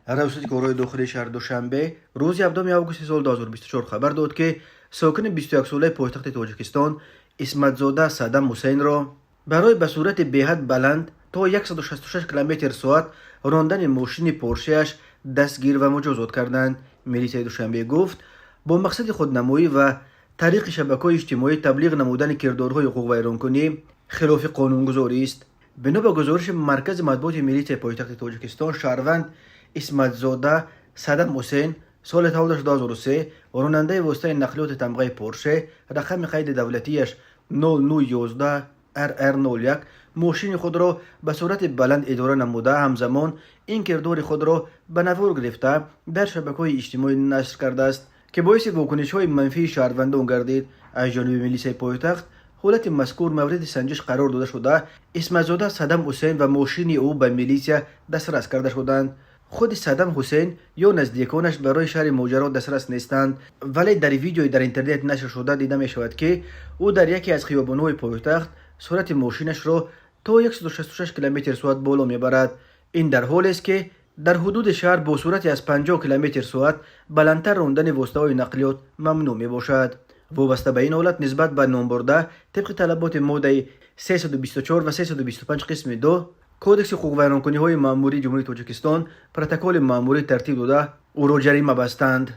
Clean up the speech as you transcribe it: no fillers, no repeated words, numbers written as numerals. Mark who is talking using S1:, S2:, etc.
S1: رئیس کورای داخلی شهر دوشنبه روز 7 آگوست سال 2024 خبر داد که ساکن 21 ساله پایتخت تاجیکستان اسمت زاده صدام حسین را برای به صورت بهت بلند تا 166 کیلومتر ساعت راندن ماشین پورشه‌اش دستگیر و مجازات کردند. میلیسای دوشنبه گفت با مقصد خودنمایی و طریق شبکه‌های اجتماعی تبلیغ نمودن کردارهای حقوق ویرانکنی خلاف قانونگذاری است. بنا به گزارش مرکز مطبوعات ملی پایتخت تاجیکستان، شهروند اسمت زاده صدام حسین سال تولدش 2003 راننده واسطه نقلیات تمغه پورشه رقم قید دولتیش 0911 RR01 ماشین خود را به صورت بلند اداره نموده همزمان این کردار خود را به نوار گرفته در شبکه‌های اجتماعی نشر کرده است که باعث واکنش‌های منفی شهروندان گردید. از جانب میلیسای پایتخت حالت مذکور مورد سنجش قرار داده شده اسمت زاده صدام حسین و ماشین او به میلیسیا دسترس کرده شدند. خود صدام حسین یا نزدیکانش برای شهر ماجرا دسترس نیستند، ولی در ویدیوی در اینترنت نشر شده دیده می شود که او در یکی از خیابان‌های پایتخت سرعت ماشینش را تا 166 کیلومتر ساعت بالا میبرد. این در حالی است که در حدود شهر با سرعت از 50 کیلومتر ساعت بلندتر راندن واسطه‌های نقلیات ممنوع می باشد. وابسته به این حالت نسبت به نام برده طبق طلبات ماده 324 و 325 قسم 2 کودکس حقوق ویرانکنی‌های مأموری جمهوری تاجیکستان پروتکل مأموری ترتیب داده او را جریمه بستند.